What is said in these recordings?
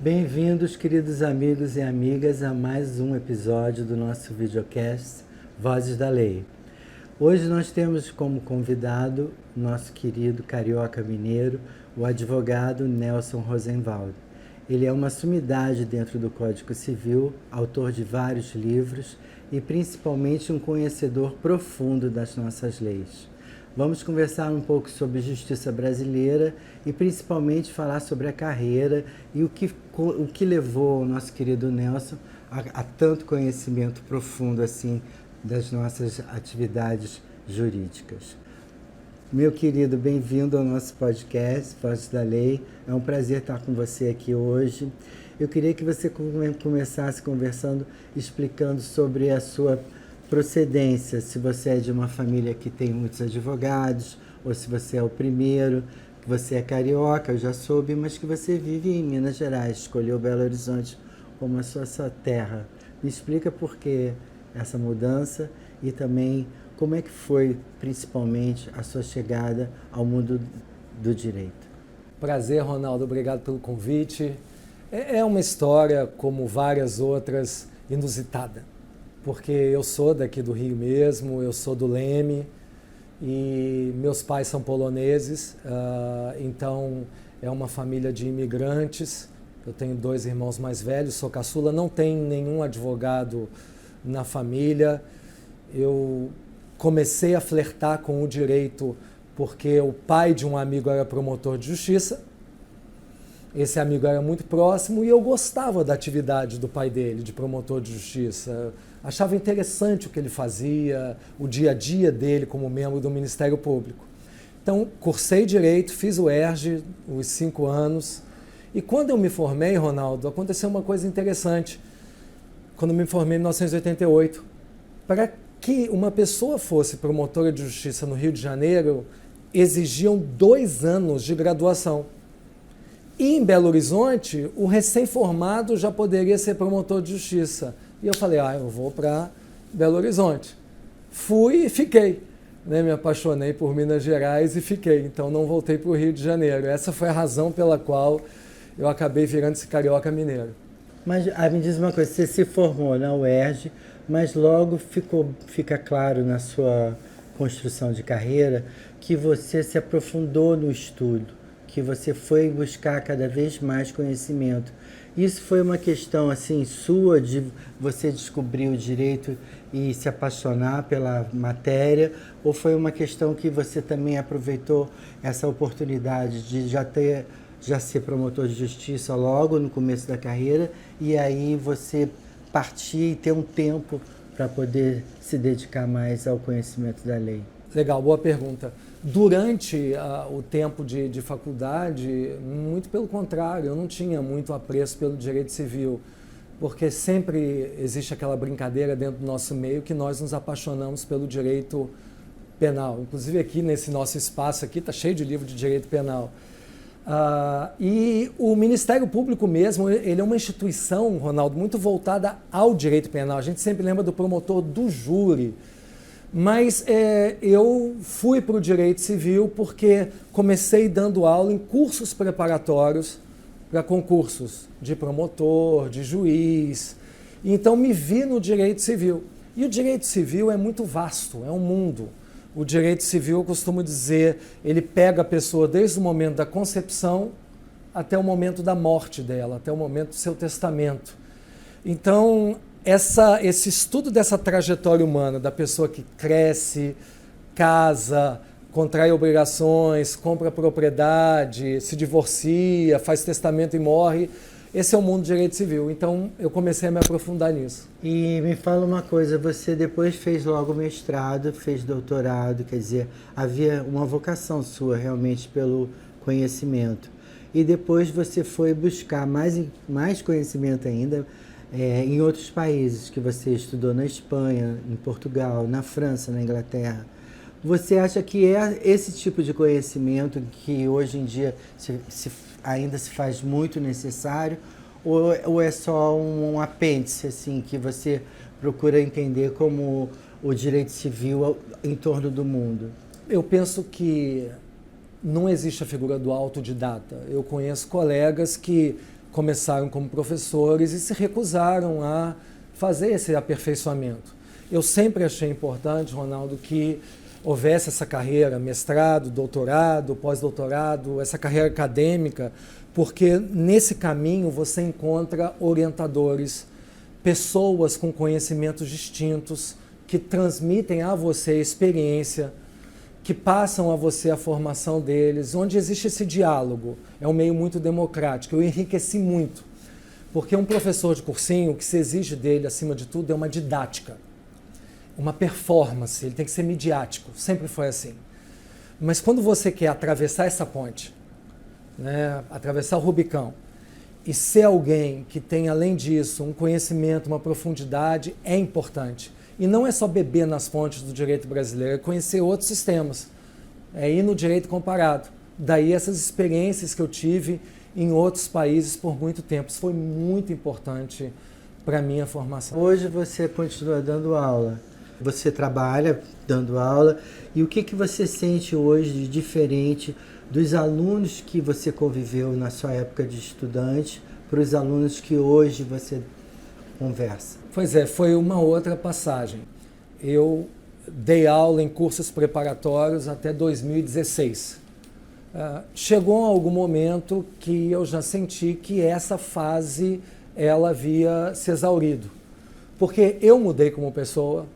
Bem-vindos, queridos amigos e amigas, a mais um episódio do nosso videocast Vozes da Lei. Hoje nós temos como convidado nosso querido carioca mineiro, o advogado Nelson Rosenwald. Ele é uma sumidade dentro do Código Civil, autor de vários livros e principalmente um conhecedor profundo das nossas leis. Vamos conversar um pouco sobre justiça brasileira e principalmente falar sobre a carreira e o que levou o nosso querido Nelson a tanto conhecimento profundo assim das nossas atividades jurídicas. Meu querido, bem-vindo ao nosso podcast, Vozes da Lei. É um prazer estar com você aqui hoje. Eu queria que você começasse conversando, explicando sobre a sua procedência, se você é de uma família que tem muitos advogados, ou se você é o primeiro, que você é carioca, eu já soube, mas que você vive em Minas Gerais, escolheu Belo Horizonte como a sua terra. Me explica por que essa mudança e também como é que foi, principalmente, a sua chegada ao mundo do direito. Prazer, Ronaldo, obrigado pelo convite. É uma história, como várias outras, inusitada. Porque eu sou daqui do Rio mesmo, eu sou do Leme e meus pais são poloneses, então é uma família de imigrantes. Eu tenho 2 irmãos mais velhos, sou caçula, não tem nenhum advogado na família. Eu comecei a flertar com o direito porque o pai de um amigo era promotor de justiça. Esse amigo era muito próximo e eu gostava da atividade do pai dele, de promotor de justiça. Achava interessante o que ele fazia, o dia a dia dele como membro do Ministério Público. Então, cursei Direito, fiz o ERJ, os 5 anos. E quando eu me formei, Ronaldo, aconteceu uma coisa interessante. Quando eu me formei em 1988, para que uma pessoa fosse promotora de justiça no Rio de Janeiro, exigiam 2 anos de graduação. E em Belo Horizonte, o recém-formado já poderia ser promotor de justiça. E eu falei, eu vou para Belo Horizonte. Fui e fiquei. Me apaixonei por Minas Gerais e fiquei. Então não voltei para o Rio de Janeiro. Essa foi a razão pela qual eu acabei virando esse carioca mineiro. Mas me diz uma coisa, você se formou na UERJ, mas logo fica claro na sua construção de carreira que você se aprofundou no estudo, que você foi buscar cada vez mais conhecimento. Isso foi uma questão assim sua de você descobrir o direito e se apaixonar pela matéria, ou foi uma questão que você também aproveitou essa oportunidade de já ser promotor de justiça logo no começo da carreira e aí você partir e ter um tempo para poder se dedicar mais ao conhecimento da lei? Legal, boa pergunta. Durante o tempo de faculdade, muito pelo contrário, eu não tinha muito apreço pelo direito civil, porque sempre existe aquela brincadeira dentro do nosso meio que nós nos apaixonamos pelo direito penal. Inclusive aqui nesse nosso espaço aqui está cheio de livro de direito penal. E o Ministério Público mesmo, ele é uma instituição, Ronaldo, muito voltada ao direito penal. A gente sempre lembra do promotor do júri. Mas eu fui para o direito civil porque comecei dando aula em cursos preparatórios para concursos de promotor, de juiz. Então me vi no direito civil. E o direito civil é muito vasto, é um mundo. O direito civil, eu costumo dizer, ele pega a pessoa desde o momento da concepção até o momento da morte dela, até o momento do seu testamento. Então, esse estudo dessa trajetória humana, da pessoa que cresce, casa, contrai obrigações, compra propriedade, se divorcia, faz testamento e morre, esse é o mundo do direito civil. Então, eu comecei a me aprofundar nisso. E me fala uma coisa, você depois fez logo mestrado, fez doutorado, quer dizer, havia uma vocação sua realmente pelo conhecimento. E depois você foi buscar mais conhecimento ainda, em outros países que você estudou, na Espanha, em Portugal, na França, na Inglaterra. Você acha que é esse tipo de conhecimento que hoje em dia ainda se faz muito necessário, ou é só um apêndice assim, que você procura entender como o direito civil em torno do mundo? Eu penso que não existe a figura do autodidata. Eu conheço colegas que começaram como professores e se recusaram a fazer esse aperfeiçoamento. Eu sempre achei importante, Ronaldo, que houvesse essa carreira, mestrado, doutorado, pós-doutorado, essa carreira acadêmica, porque nesse caminho você encontra orientadores, pessoas com conhecimentos distintos, que transmitem a você a experiência, que passam a você a formação deles, onde existe esse diálogo. É um meio muito democrático. Eu enriqueci muito, porque um professor de cursinho, o que se exige dele, acima de tudo, é uma didática, uma performance, ele tem que ser midiático, sempre foi assim. Mas quando você quer atravessar essa ponte, né, atravessar o Rubicão, e ser alguém que tem, além disso, um conhecimento, uma profundidade, é importante. E não é só beber nas fontes do direito brasileiro, é conhecer outros sistemas, é ir no direito comparado. Daí essas experiências que eu tive em outros países por muito tempo. Isso foi muito importante para a minha formação. Hoje você continua dando aula, você trabalha dando aula, e o que você sente hoje de diferente dos alunos que você conviveu na sua época de estudante para os alunos que hoje você conversa? Pois é, foi uma outra passagem. Eu dei aula em cursos preparatórios até 2016. Chegou algum momento que eu já senti que essa fase ela havia se exaurido. Porque eu mudei como pessoa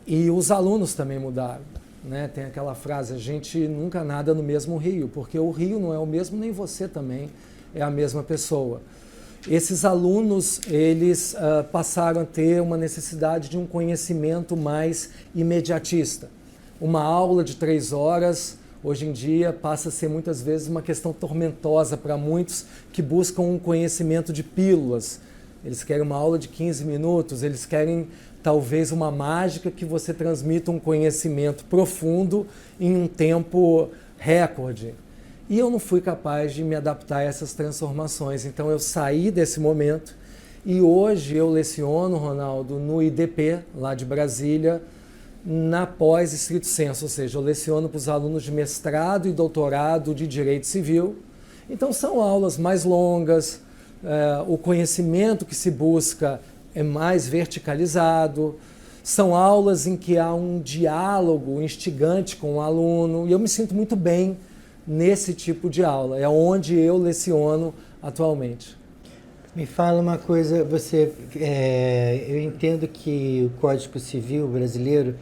e os alunos também mudaram. Né? Tem aquela frase, a gente nunca nada no mesmo rio, porque o rio não é o mesmo, nem você também é a mesma pessoa. Esses alunos, eles passaram a ter uma necessidade de um conhecimento mais imediatista. Uma aula de 3 horas, hoje em dia, passa a ser muitas vezes uma questão tormentosa para muitos que buscam um conhecimento de pílulas. Eles querem uma aula de 15 minutos, eles querem talvez uma mágica que você transmita um conhecimento profundo em um tempo recorde. E eu não fui capaz de me adaptar a essas transformações. Então eu saí desse momento e hoje eu leciono, Ronaldo, no IDP, lá de Brasília, na pós estrito sensu, ou seja, eu leciono para os alunos de mestrado e doutorado de Direito Civil. Então são aulas mais longas, o conhecimento que se busca é mais verticalizado, são aulas em que há um diálogo instigante com o aluno e eu me sinto muito bem nesse tipo de aula, é onde eu leciono atualmente. Me fala uma coisa, eu entendo que o Código Civil brasileiro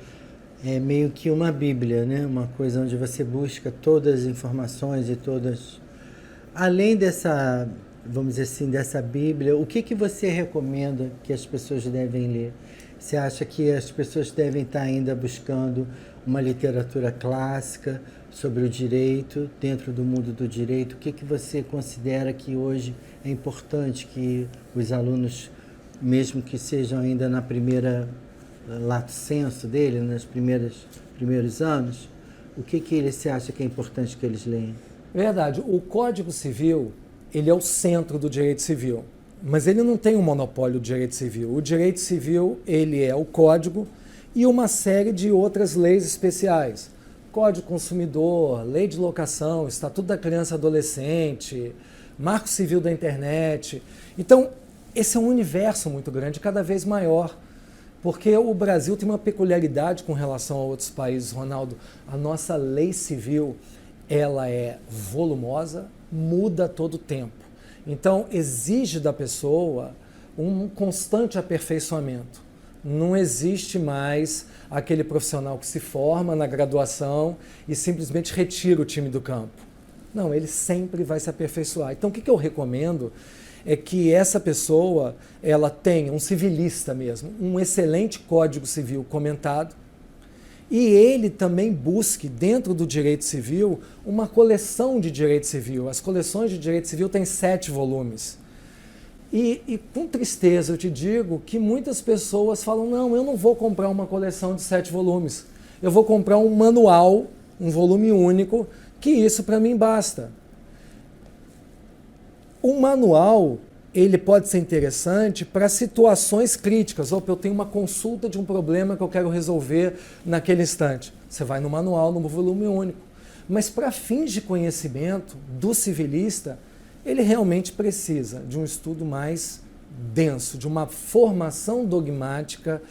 é meio que uma bíblia, né? Uma coisa onde você busca todas as informações e todas... Além dessa, vamos dizer assim, dessa bíblia, o que você recomenda que as pessoas devem ler? Você acha que as pessoas devem estar ainda buscando uma literatura clássica sobre o direito, dentro do mundo do direito? O que você considera que hoje é importante que os alunos, mesmo que sejam ainda na primeira lato sensu dele, nos primeiros anos, o que você acha que é importante que eles leiam? Verdade. O Código Civil, ele é o centro do direito civil, mas ele não tem um monopólio do direito civil. O direito civil, ele é o código e uma série de outras leis especiais. Código Consumidor, Lei de Locação, Estatuto da Criança e Adolescente, Marco Civil da Internet. Então, esse é um universo muito grande, cada vez maior, porque o Brasil tem uma peculiaridade com relação a outros países, Ronaldo. A nossa lei civil, ela é volumosa, muda a todo tempo. Então, exige da pessoa um constante aperfeiçoamento. Não existe mais aquele profissional que se forma na graduação e simplesmente retira o time do campo. Não, ele sempre vai se aperfeiçoar. Então, o que eu recomendo é que essa pessoa ela tenha um civilista mesmo, um excelente Código Civil comentado, e ele também busque, dentro do direito civil, uma coleção de direito civil. As coleções de direito civil têm 7 volumes. E com tristeza eu te digo que muitas pessoas falam, não, eu não vou comprar uma coleção de 7 volumes. Eu vou comprar um manual, um volume único, que isso para mim basta. Um manual, ele pode ser interessante para situações críticas. Opa, eu tenho uma consulta de um problema que eu quero resolver naquele instante. Você vai no manual, no volume único. Mas para fins de conhecimento do civilista, ele realmente precisa de um estudo mais denso, de uma formação dogmática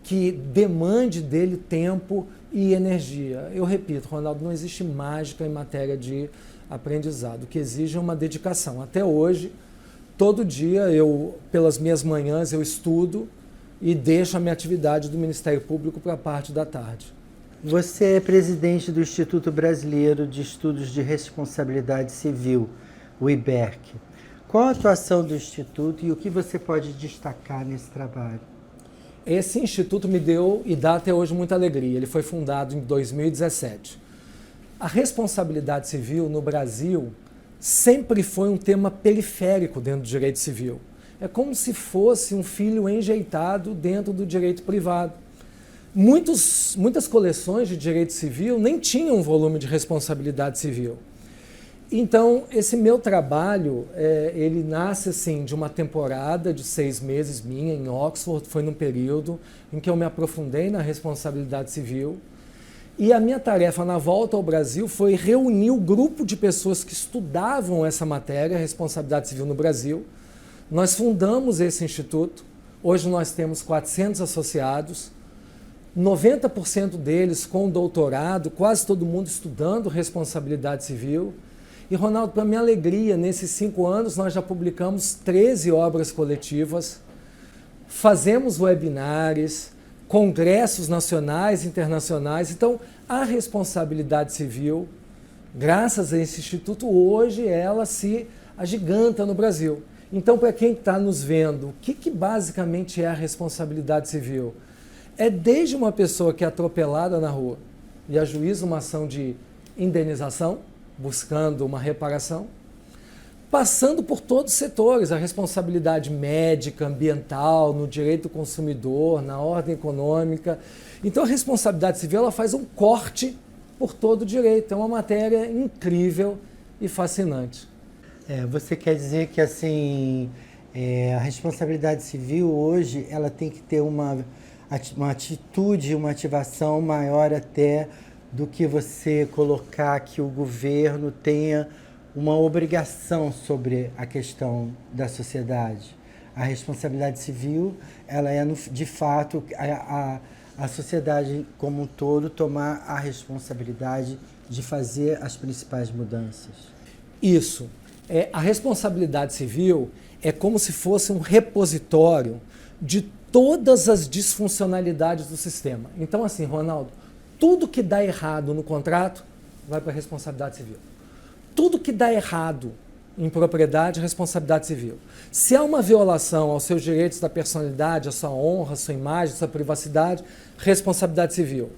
que demande dele tempo e energia. Eu repito, Ronaldo, não existe mágica em matéria de aprendizado, o que exige é uma dedicação. Até hoje, todo dia, pelas minhas manhãs, eu estudo e deixo a minha atividade do Ministério Público para a parte da tarde. Você é presidente do Instituto Brasileiro de Estudos de Responsabilidade Civil, o IBERC. Qual a atuação do Instituto e o que você pode destacar nesse trabalho? Esse instituto me deu e dá até hoje muita alegria. Ele foi fundado em 2017. A responsabilidade civil no Brasil sempre foi um tema periférico dentro do direito civil. É como se fosse um filho enjeitado dentro do direito privado. Muitas coleções de direito civil nem tinham um volume de responsabilidade civil. Então, esse meu trabalho, ele nasce assim, de uma temporada de 6 meses minha em Oxford. Foi num período em que eu me aprofundei na responsabilidade civil. E a minha tarefa na volta ao Brasil foi reunir o grupo de pessoas que estudavam essa matéria, responsabilidade civil no Brasil. Nós fundamos esse instituto. Hoje nós temos 400 associados, 90% deles com doutorado, quase todo mundo estudando responsabilidade civil. E, Ronaldo, para minha alegria, nesses 5 anos nós já publicamos 13 obras coletivas, fazemos webinários, congressos nacionais e internacionais. Então, a responsabilidade civil, graças a esse instituto, hoje ela se agiganta no Brasil. Então, para quem está nos vendo, o que basicamente é a responsabilidade civil? É desde uma pessoa que é atropelada na rua e ajuiza uma ação de indenização, buscando uma reparação, passando por todos os setores, a responsabilidade médica, ambiental, no direito do consumidor, na ordem econômica. Então a responsabilidade civil ela faz um corte por todo o direito. É uma matéria incrível e fascinante. Você quer dizer que assim, a responsabilidade civil hoje ela tem que ter uma atitude, uma ativação maior até do que você colocar que o governo tenha uma obrigação sobre a questão da sociedade. A responsabilidade civil, ela é, de fato, a sociedade como um todo tomar a responsabilidade de fazer as principais mudanças. Isso. A responsabilidade civil é como se fosse um repositório de todas as disfuncionalidades do sistema. Então, assim, Ronaldo, tudo que dá errado no contrato vai para a responsabilidade civil. Tudo que dá errado em propriedade, responsabilidade civil. Se há uma violação aos seus direitos da personalidade, à sua honra, à sua imagem, à sua privacidade, responsabilidade civil.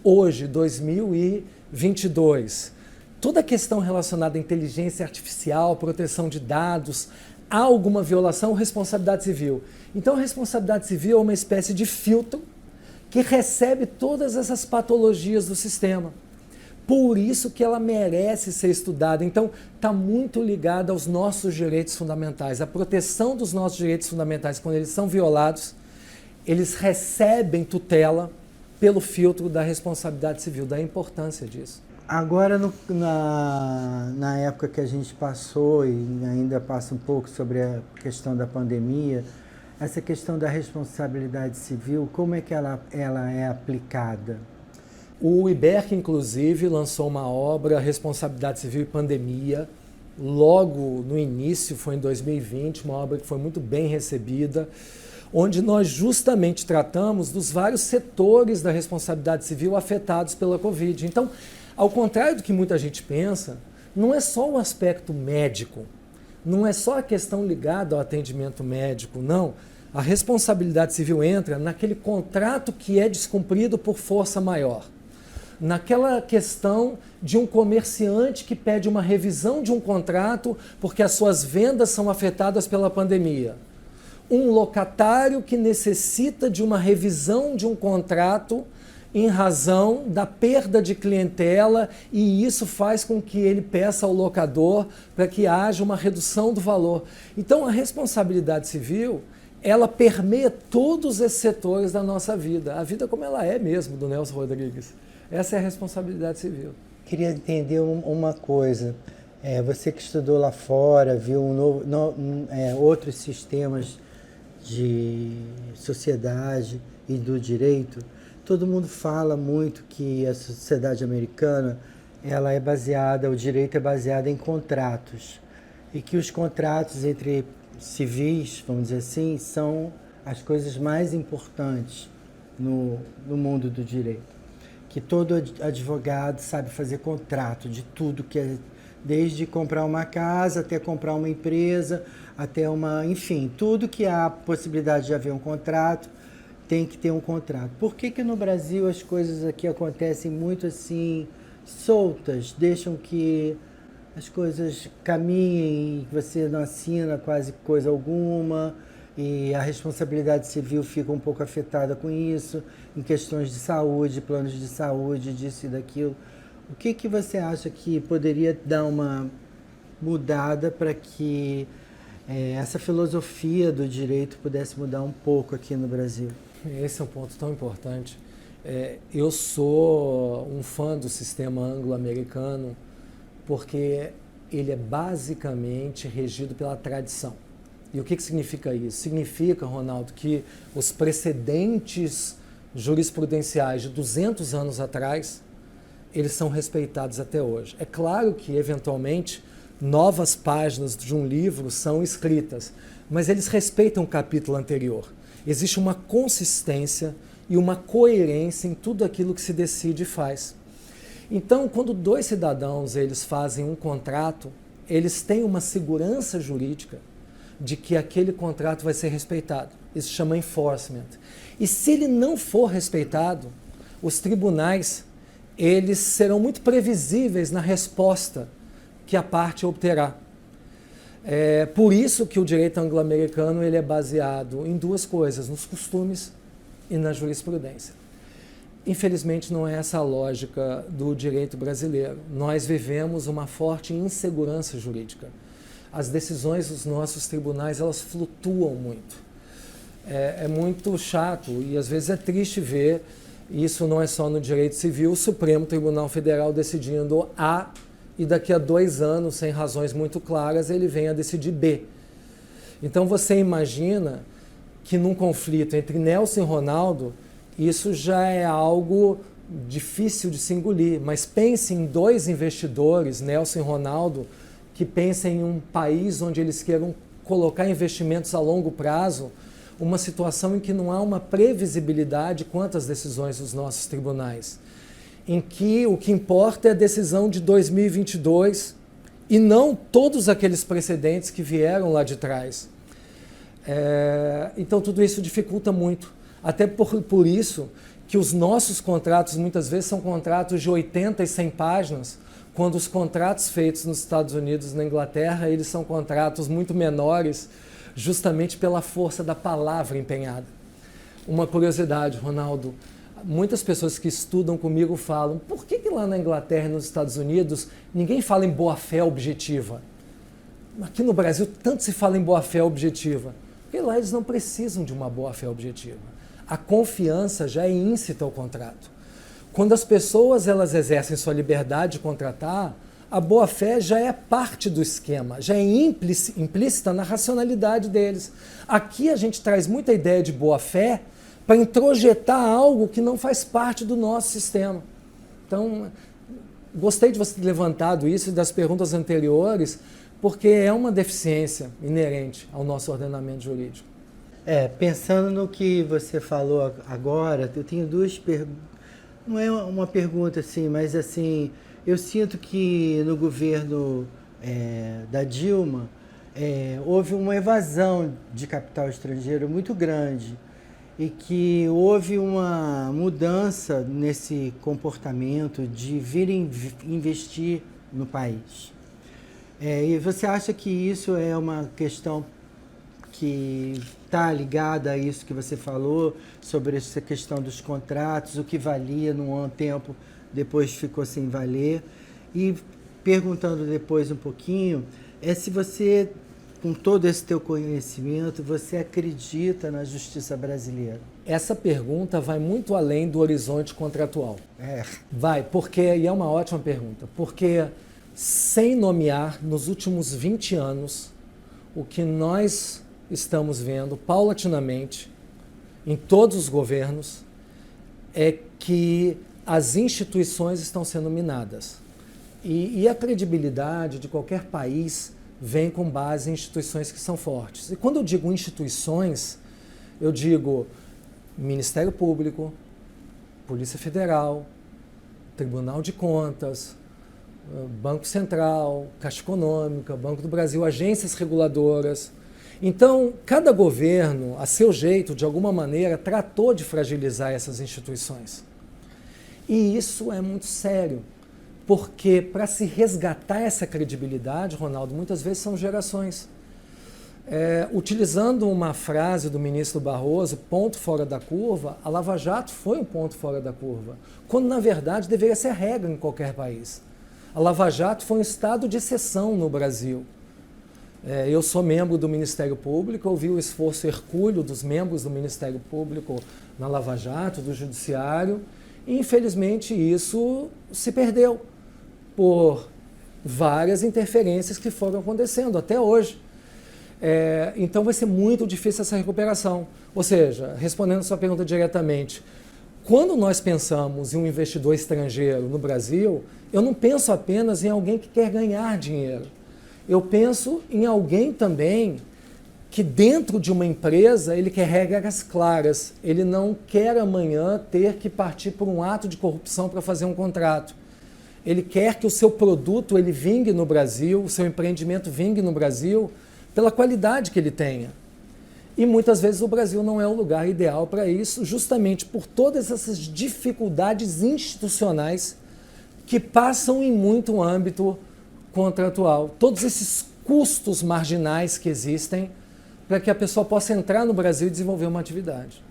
Hoje, 2022, toda a questão relacionada à inteligência artificial, proteção de dados, há alguma violação, responsabilidade civil. Então, a responsabilidade civil é uma espécie de filtro que recebe todas essas patologias do sistema. Por isso que ela merece ser estudada. Então, está muito ligada aos nossos direitos fundamentais. A proteção dos nossos direitos fundamentais, quando eles são violados, eles recebem tutela pelo filtro da responsabilidade civil, da importância disso. Agora, na época que a gente passou e ainda passa um pouco sobre a questão da pandemia, essa questão da responsabilidade civil, como é que ela é aplicada? O IBERC, inclusive, lançou uma obra, Responsabilidade Civil e Pandemia, logo no início, foi em 2020, uma obra que foi muito bem recebida, onde nós justamente tratamos dos vários setores da responsabilidade civil afetados pela Covid. Então, ao contrário do que muita gente pensa, não é só o aspecto médico, não é só a questão ligada ao atendimento médico, não. A responsabilidade civil entra naquele contrato que é descumprido por força maior. Naquela questão de um comerciante que pede uma revisão de um contrato porque as suas vendas são afetadas pela pandemia. Um locatário que necessita de uma revisão de um contrato em razão da perda de clientela e isso faz com que ele peça ao locador para que haja uma redução do valor. Então, a responsabilidade civil, ela permeia todos esses setores da nossa vida. A vida como ela é mesmo, do Nelson Rodrigues. Essa é a responsabilidade civil. Queria entender uma coisa. Você que estudou lá fora, viu outros sistemas de sociedade e do direito, todo mundo fala muito que a sociedade americana, o direito é baseado em contratos, e que os contratos entre civis, vamos dizer assim, são as coisas mais importantes no mundo do direito. Que todo advogado sabe fazer contrato de tudo, desde comprar uma casa até comprar uma empresa, enfim, tudo que há possibilidade de haver um contrato, tem que ter um contrato. Por que no Brasil as coisas aqui acontecem muito assim, soltas, deixam que as coisas caminhem, você não assina quase coisa alguma, e a responsabilidade civil fica um pouco afetada com isso, em questões de saúde, planos de saúde, disso e daquilo. O que você acha que poderia dar uma mudada para que essa filosofia do direito pudesse mudar um pouco aqui no Brasil? Esse é um ponto tão importante. Eu sou um fã do sistema anglo-americano porque ele é basicamente regido pela tradição. E o que significa isso? Significa, Ronaldo, que os precedentes jurisprudenciais de 200 anos atrás, eles são respeitados até hoje. É claro que, eventualmente, novas páginas de um livro são escritas, mas eles respeitam o capítulo anterior. Existe uma consistência e uma coerência em tudo aquilo que se decide e faz. Então, quando dois cidadãos eles fazem um contrato, eles têm uma segurança jurídica de que aquele contrato vai ser respeitado. Isso se chama enforcement. E se ele não for respeitado, os tribunais eles serão muito previsíveis na resposta que a parte obterá. Por isso que o direito anglo-americano ele é baseado em duas coisas, nos costumes e na jurisprudência. Infelizmente não é essa a lógica do direito brasileiro. Nós vivemos uma forte insegurança jurídica. As decisões dos nossos tribunais elas flutuam muito. É muito chato e às vezes é triste ver, isso não é só no direito civil, o Supremo Tribunal Federal decidindo A e daqui a 2 anos, sem razões muito claras, ele vem a decidir B. Então você imagina que num conflito entre Nelson e Ronaldo, isso já é algo difícil de se engolir, mas pense em 2 investidores, Nelson e Ronaldo, que pensem em um país onde eles queiram colocar investimentos a longo prazo, uma situação em que não há uma previsibilidade quanto às decisões dos nossos tribunais, em que o que importa é a decisão de 2022 e não todos aqueles precedentes que vieram lá de trás. Então tudo isso dificulta muito, até por isso que os nossos contratos muitas vezes são contratos de 80 e 100 páginas, quando os contratos feitos nos Estados Unidos e na Inglaterra, eles são contratos muito menores, justamente pela força da palavra empenhada. Uma curiosidade, Ronaldo, muitas pessoas que estudam comigo falam, por que lá na Inglaterra e nos Estados Unidos ninguém fala em boa-fé objetiva? Aqui no Brasil tanto se fala em boa-fé objetiva, porque lá eles não precisam de uma boa-fé objetiva. A confiança já é íncita ao contrato. Quando as pessoas elas exercem sua liberdade de contratar, a boa-fé já é parte do esquema, já é implícita na racionalidade deles. Aqui a gente traz muita ideia de boa-fé para introjetar algo que não faz parte do nosso sistema. Então, gostei de você ter levantado isso e das perguntas anteriores, porque é uma deficiência inerente ao nosso ordenamento jurídico. Pensando no que você falou agora, eu tenho 2 perguntas. Não é uma pergunta assim, mas assim, eu sinto que no governo da Dilma houve uma evasão de capital estrangeiro muito grande e que houve uma mudança nesse comportamento de virem investir no país. E você acha que isso é uma questão que está ligada a isso que você falou, sobre essa questão dos contratos, o que valia num tempo, depois ficou sem valer? E perguntando depois um pouquinho, se você, com todo esse teu conhecimento, você acredita na justiça brasileira? Essa pergunta vai muito além do horizonte contratual. Vai, porque, e é uma ótima pergunta, porque sem nomear, nos últimos 20 anos, o que nós estamos vendo paulatinamente em todos os governos é que as instituições estão sendo minadas. E a credibilidade de qualquer país vem com base em instituições que são fortes. E quando eu digo instituições, eu digo Ministério Público, Polícia Federal, Tribunal de Contas, Banco Central, Caixa Econômica, Banco do Brasil, agências reguladoras. Então, cada governo, a seu jeito, de alguma maneira, tratou de fragilizar essas instituições. E isso é muito sério, porque para se resgatar essa credibilidade, Ronaldo, muitas vezes são gerações. Utilizando uma frase do ministro Barroso, ponto fora da curva, a Lava Jato foi um ponto fora da curva, quando na verdade deveria ser a regra em qualquer país. A Lava Jato foi um estado de exceção no Brasil. Eu sou membro do Ministério Público, eu vi o esforço hercúleo dos membros do Ministério Público na Lava Jato, do Judiciário, e infelizmente isso se perdeu por várias interferências que foram acontecendo até hoje. Então vai ser muito difícil essa recuperação. Ou seja, respondendo a sua pergunta diretamente, quando nós pensamos em um investidor estrangeiro no Brasil, eu não penso apenas em alguém que quer ganhar dinheiro. Eu penso em alguém também que dentro de uma empresa ele quer regras claras. Ele não quer amanhã ter que partir por um ato de corrupção para fazer um contrato. Ele quer que o seu produto ele vingue no Brasil, o seu empreendimento vingue no Brasil pela qualidade que ele tenha. E muitas vezes o Brasil não é o lugar ideal para isso, justamente por todas essas dificuldades institucionais que passam em muito âmbito contratual. Todos esses custos marginais que existem para que a pessoa possa entrar no Brasil e desenvolver uma atividade.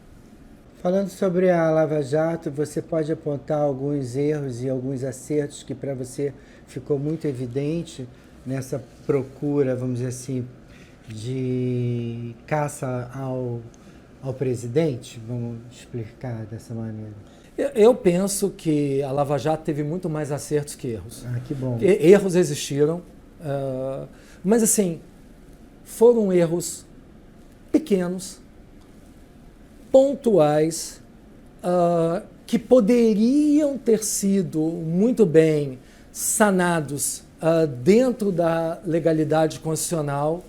Falando sobre a Lava Jato, você pode apontar alguns erros e alguns acertos que para você ficou muito evidente nessa procura, vamos dizer assim, de caça ao presidente? Vamos explicar dessa maneira. Eu penso que a Lava Jato teve muito mais acertos que erros. Ah, que bom. Erros existiram, mas assim, foram erros pequenos, pontuais, que poderiam ter sido muito bem sanados dentro da legalidade constitucional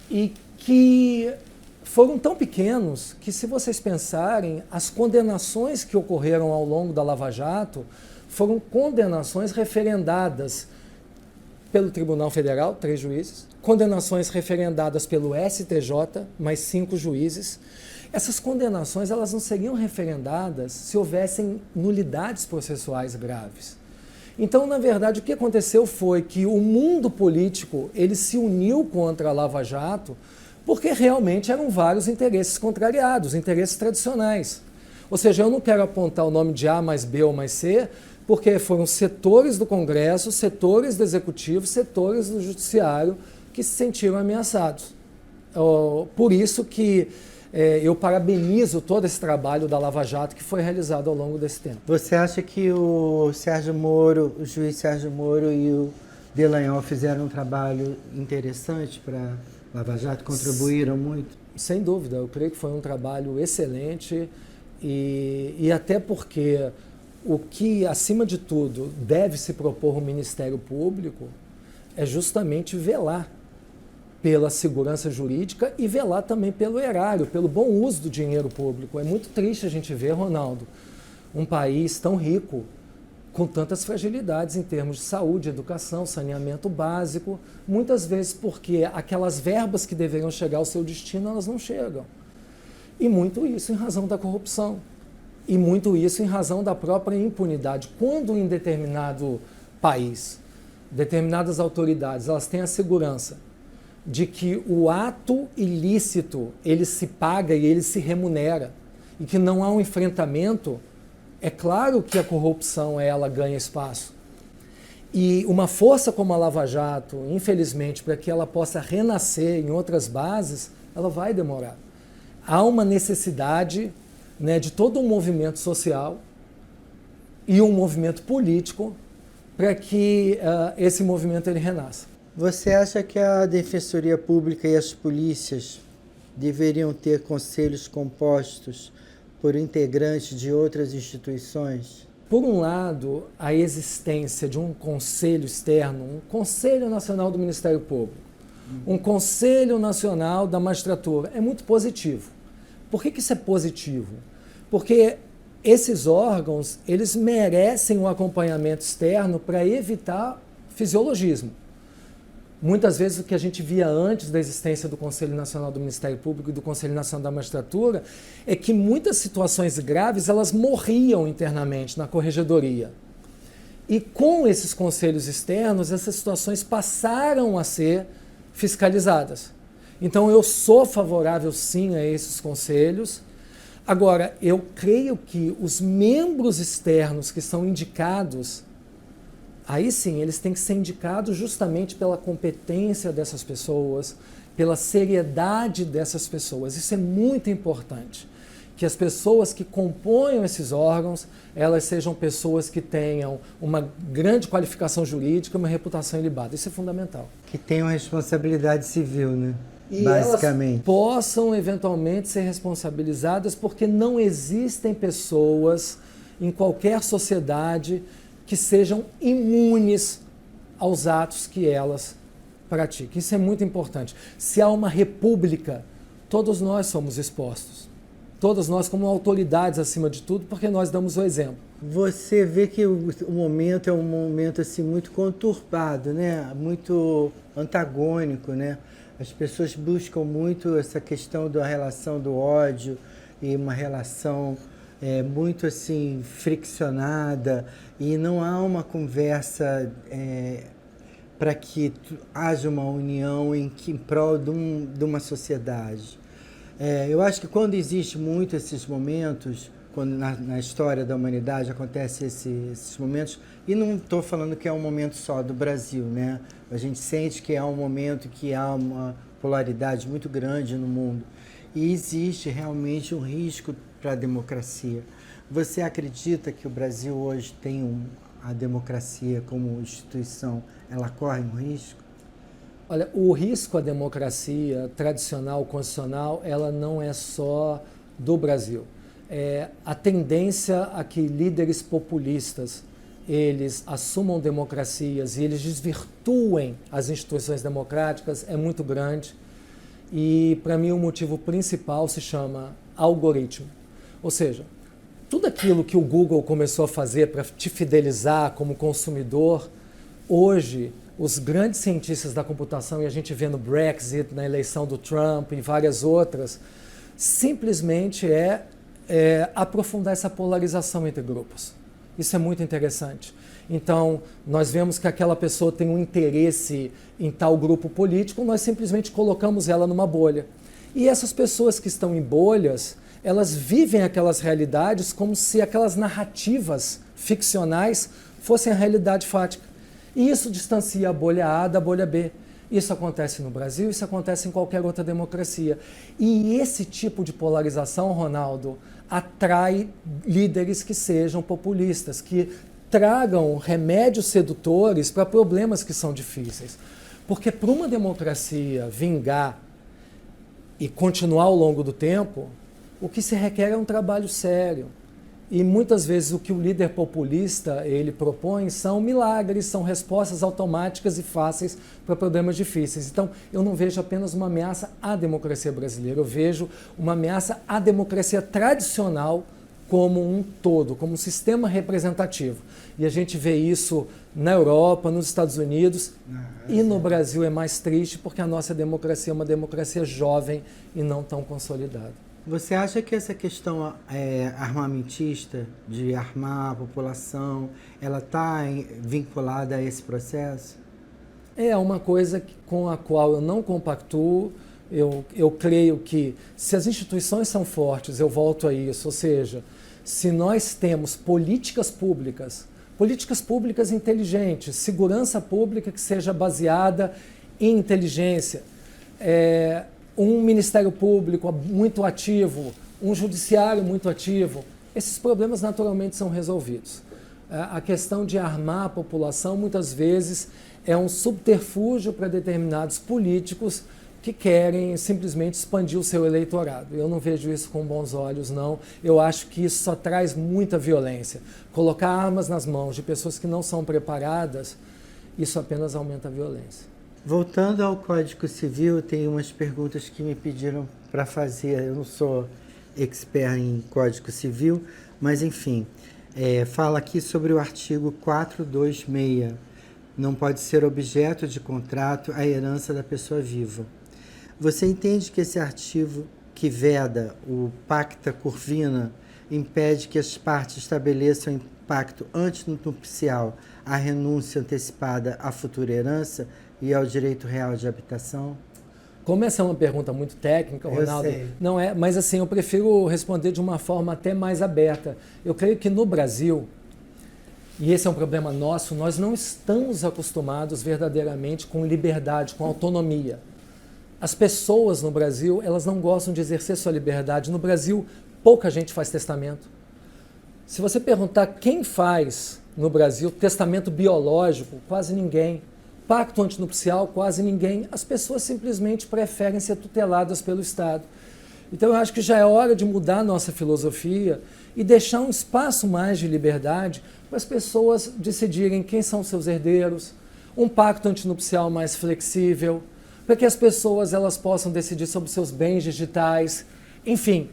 e que foram tão pequenos que, se vocês pensarem, as condenações que ocorreram ao longo da Lava Jato foram condenações referendadas pelo Tribunal Federal, 3 juízes, condenações referendadas pelo STJ, mais 5 juízes. Essas condenações elas não seriam referendadas se houvessem nulidades processuais graves. Então, na verdade, o que aconteceu foi que o mundo político ele se uniu contra a Lava Jato porque realmente eram vários interesses contrariados, interesses tradicionais. Ou seja, eu não quero apontar o nome de A mais B ou mais C, porque foram setores do Congresso, setores do Executivo, setores do Judiciário que se sentiram ameaçados. Por isso que eu parabenizo todo esse trabalho da Lava Jato que foi realizado ao longo desse tempo. Você acha que o Sérgio Moro, o juiz Sérgio Moro e o Delanhol fizeram um trabalho interessante para Lava Jato, contribuíram muito? Sem dúvida, eu creio que foi um trabalho excelente e até porque o que, acima de tudo, deve se propor o Ministério Público é justamente velar pela segurança jurídica e velar também pelo erário, pelo bom uso do dinheiro público. É muito triste a gente ver, Ronaldo, um país tão rico, com tantas fragilidades em termos de saúde, educação, saneamento básico, muitas vezes porque aquelas verbas que deveriam chegar ao seu destino, elas não chegam. E muito isso em razão da corrupção. E muito isso em razão da própria impunidade. Quando em determinado país, determinadas autoridades, elas têm a segurança de que o ato ilícito, ele se paga e ele se remunera, e que não há um enfrentamento, é claro que a corrupção, ela ganha espaço. E uma força como a Lava Jato, infelizmente, para que ela possa renascer em outras bases, ela vai demorar. Há uma necessidade, né, de todo um movimento social e um movimento político para que esse movimento ele renasça. Você acha que a Defensoria Pública e as polícias deveriam ter conselhos compostos por integrantes de outras instituições? Por um lado, a existência de um conselho externo, um Conselho Nacional do Ministério Público, um Conselho Nacional da Magistratura, é muito positivo. Por que isso é positivo? Porque esses órgãos, eles merecem um acompanhamento externo para evitar fisiologismo. Muitas vezes o que a gente via antes da existência do Conselho Nacional do Ministério Público e do Conselho Nacional da Magistratura é que muitas situações graves elas morriam internamente na corregedoria. E com esses conselhos externos, essas situações passaram a ser fiscalizadas. Então eu sou favorável sim a esses conselhos. Agora, eu creio que os membros externos que são indicados, aí sim, eles têm que ser indicados justamente pela competência dessas pessoas, pela seriedade dessas pessoas. Isso é muito importante, que as pessoas que compõem esses órgãos, elas sejam pessoas que tenham uma grande qualificação jurídica, uma reputação ilibada. Isso é fundamental. Que tenham responsabilidade civil, né? E basicamente. Elas possam eventualmente ser responsabilizadas porque não existem pessoas em qualquer sociedade que sejam imunes aos atos que elas praticam. Isso é muito importante. Se há uma república, todos nós somos expostos. Todos nós como autoridades acima de tudo, porque nós damos o exemplo. Você vê que o momento é um momento assim, muito conturbado, né? Muito antagônico, né? As pessoas buscam muito essa questão da relação do ódio e uma relação muito assim friccionada e não há uma conversa para que haja uma união em prol de uma sociedade. Eu acho que quando existe muito esses momentos, quando na história da humanidade acontecem esses momentos, e não estou falando que é um momento só do Brasil, né? A gente sente que é um momento que há uma polaridade muito grande no mundo e existe realmente um risco para a democracia. Você acredita que o Brasil hoje tem a democracia como instituição, ela corre um risco? Olha, o risco à democracia tradicional, constitucional, ela não é só do Brasil. A tendência a que líderes populistas eles assumam democracias e eles desvirtuem as instituições democráticas é muito grande. E, para mim, o motivo principal se chama algoritmo. Ou seja, tudo aquilo que o Google começou a fazer para te fidelizar como consumidor, hoje, os grandes cientistas da computação, e a gente vê no Brexit, na eleição do Trump e várias outras, simplesmente aprofundar essa polarização entre grupos. Isso é muito interessante. Então, nós vemos que aquela pessoa tem um interesse em tal grupo político, nós simplesmente colocamos ela numa bolha. E essas pessoas que estão em bolhas, elas vivem aquelas realidades como se aquelas narrativas ficcionais fossem a realidade fática. E isso distancia a bolha A da bolha B. Isso acontece no Brasil, isso acontece em qualquer outra democracia. E esse tipo de polarização, Ronaldo, atrai líderes que sejam populistas, que tragam remédios sedutores para problemas que são difíceis. Porque para uma democracia vingar e continuar ao longo do tempo, o que se requer é um trabalho sério. E muitas vezes o que o líder populista ele propõe são milagres, são respostas automáticas e fáceis para problemas difíceis. Então, eu não vejo apenas uma ameaça à democracia brasileira, eu vejo uma ameaça à democracia tradicional como um todo, como um sistema representativo. E a gente vê isso na Europa, nos Estados Unidos, e no Brasil é mais triste porque a nossa democracia é uma democracia jovem e não tão consolidada. Você acha que essa questão armamentista, de armar a população, ela está vinculada a esse processo? É uma coisa com a qual eu não compactuo. Eu creio que se as instituições são fortes, eu volto a isso, ou seja, se nós temos políticas públicas inteligentes, segurança pública que seja baseada em inteligência, um Ministério Público muito ativo, um Judiciário muito ativo, esses problemas naturalmente são resolvidos. A questão de armar a população, muitas vezes, é um subterfúgio para determinados políticos que querem simplesmente expandir o seu eleitorado. Eu não vejo isso com bons olhos, não. Eu acho que isso só traz muita violência. Colocar armas nas mãos de pessoas que não são preparadas, isso apenas aumenta a violência. Voltando ao Código Civil, tem umas perguntas que me pediram para fazer. Eu não sou expert em Código Civil, mas enfim, fala aqui sobre o artigo 426. Não pode ser objeto de contrato a herança da pessoa viva. Você entende que esse artigo que veda o Pacta Curvina impede que as partes estabeleçam em pacto antinupcial a renúncia antecipada à futura herança e ao direito real de habitação? Como essa é uma pergunta muito técnica, Ronaldo, Eu sei. não é, mas assim, eu prefiro responder de uma forma até mais aberta. Eu creio que no Brasil, e esse é um problema nosso, nós não estamos acostumados verdadeiramente com liberdade, com autonomia. As pessoas no Brasil, elas não gostam de exercer sua liberdade. No Brasil, pouca gente faz testamento. Se você perguntar quem faz no Brasil testamento biológico, quase ninguém. Pacto antinupcial, quase ninguém. As pessoas simplesmente preferem ser tuteladas pelo Estado. Então eu acho que já é hora de mudar a nossa filosofia e deixar um espaço mais de liberdade para as pessoas decidirem quem são seus herdeiros, um pacto antinupcial mais flexível, para que as pessoas elas possam decidir sobre seus bens digitais. Enfim,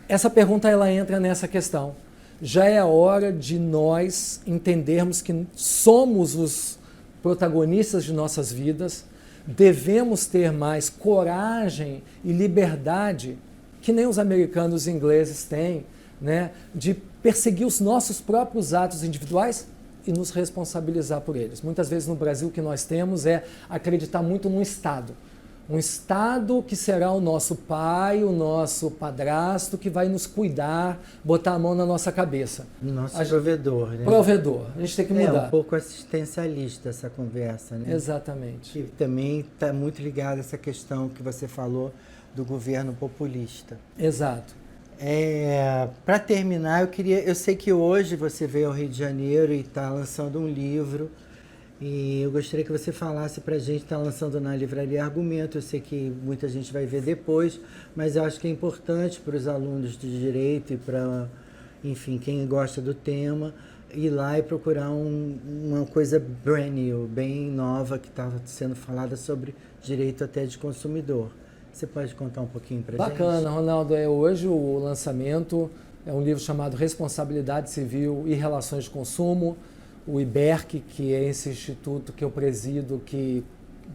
essa pergunta ela entra nessa questão. Já é a hora de nós entendermos que somos os protagonistas de nossas vidas, devemos ter mais coragem e liberdade, que nem os americanos e ingleses têm, né, de perseguir os nossos próprios atos individuais e nos responsabilizar por eles. Muitas vezes no Brasil o que nós temos é acreditar muito no Estado. Um Estado que será o nosso pai, o nosso padrasto, que vai nos cuidar, botar a mão na nossa cabeça. Nosso provedor, né? Provedor. A gente tem que mudar. É um pouco assistencialista essa conversa, né? Exatamente. Que também está muito ligada a essa questão que você falou do governo populista. Exato. Para terminar, eu sei que hoje você veio ao Rio de Janeiro e está lançando um livro. E eu gostaria que você falasse para a gente, está lançando na Livraria Argumento, eu sei que muita gente vai ver depois, mas eu acho que é importante para os alunos de Direito e para, enfim, quem gosta do tema, ir lá e procurar uma coisa brand new, bem nova, que está sendo falada sobre direito até de consumidor. Você pode contar um pouquinho para a gente? Bacana, Ronaldo. Hoje o lançamento é um livro chamado Responsabilidade Civil e Relações de Consumo, o IBERC, que é esse instituto que eu presido, que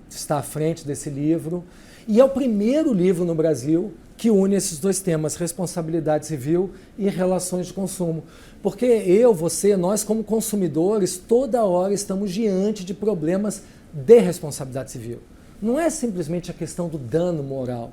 está à frente desse livro. E é o primeiro livro no Brasil que une esses dois temas, responsabilidade civil e relações de consumo. Porque nós como consumidores, toda hora estamos diante de problemas de responsabilidade civil. Não é simplesmente a questão do dano moral.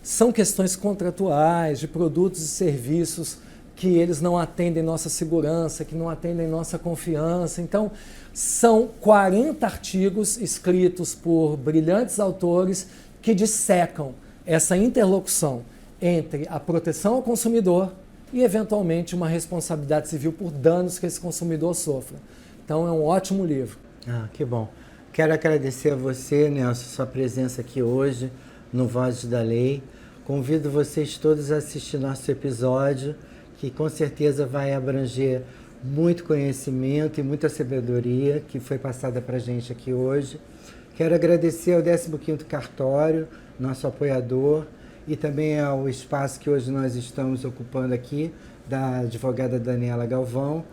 São questões contratuais, de produtos e serviços que eles não atendem nossa segurança, que não atendem nossa confiança. Então, são 40 artigos escritos por brilhantes autores que dissecam essa interlocução entre a proteção ao consumidor e, eventualmente, uma responsabilidade civil por danos que esse consumidor sofra. Então, é um ótimo livro. Ah, que bom. Quero agradecer a você, Nelson, sua presença aqui hoje no Vozes da Lei. Convido vocês todos a assistir nosso episódio, que com certeza vai abranger muito conhecimento e muita sabedoria que foi passada para a gente aqui hoje. Quero agradecer ao 15º Cartório, nosso apoiador, e também ao espaço que hoje nós estamos ocupando aqui, da advogada Daniela Galvão,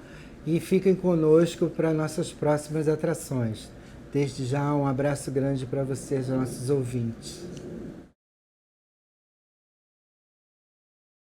e fiquem conosco para nossas próximas atrações. Desde já, um abraço grande para vocês, nossos ouvintes.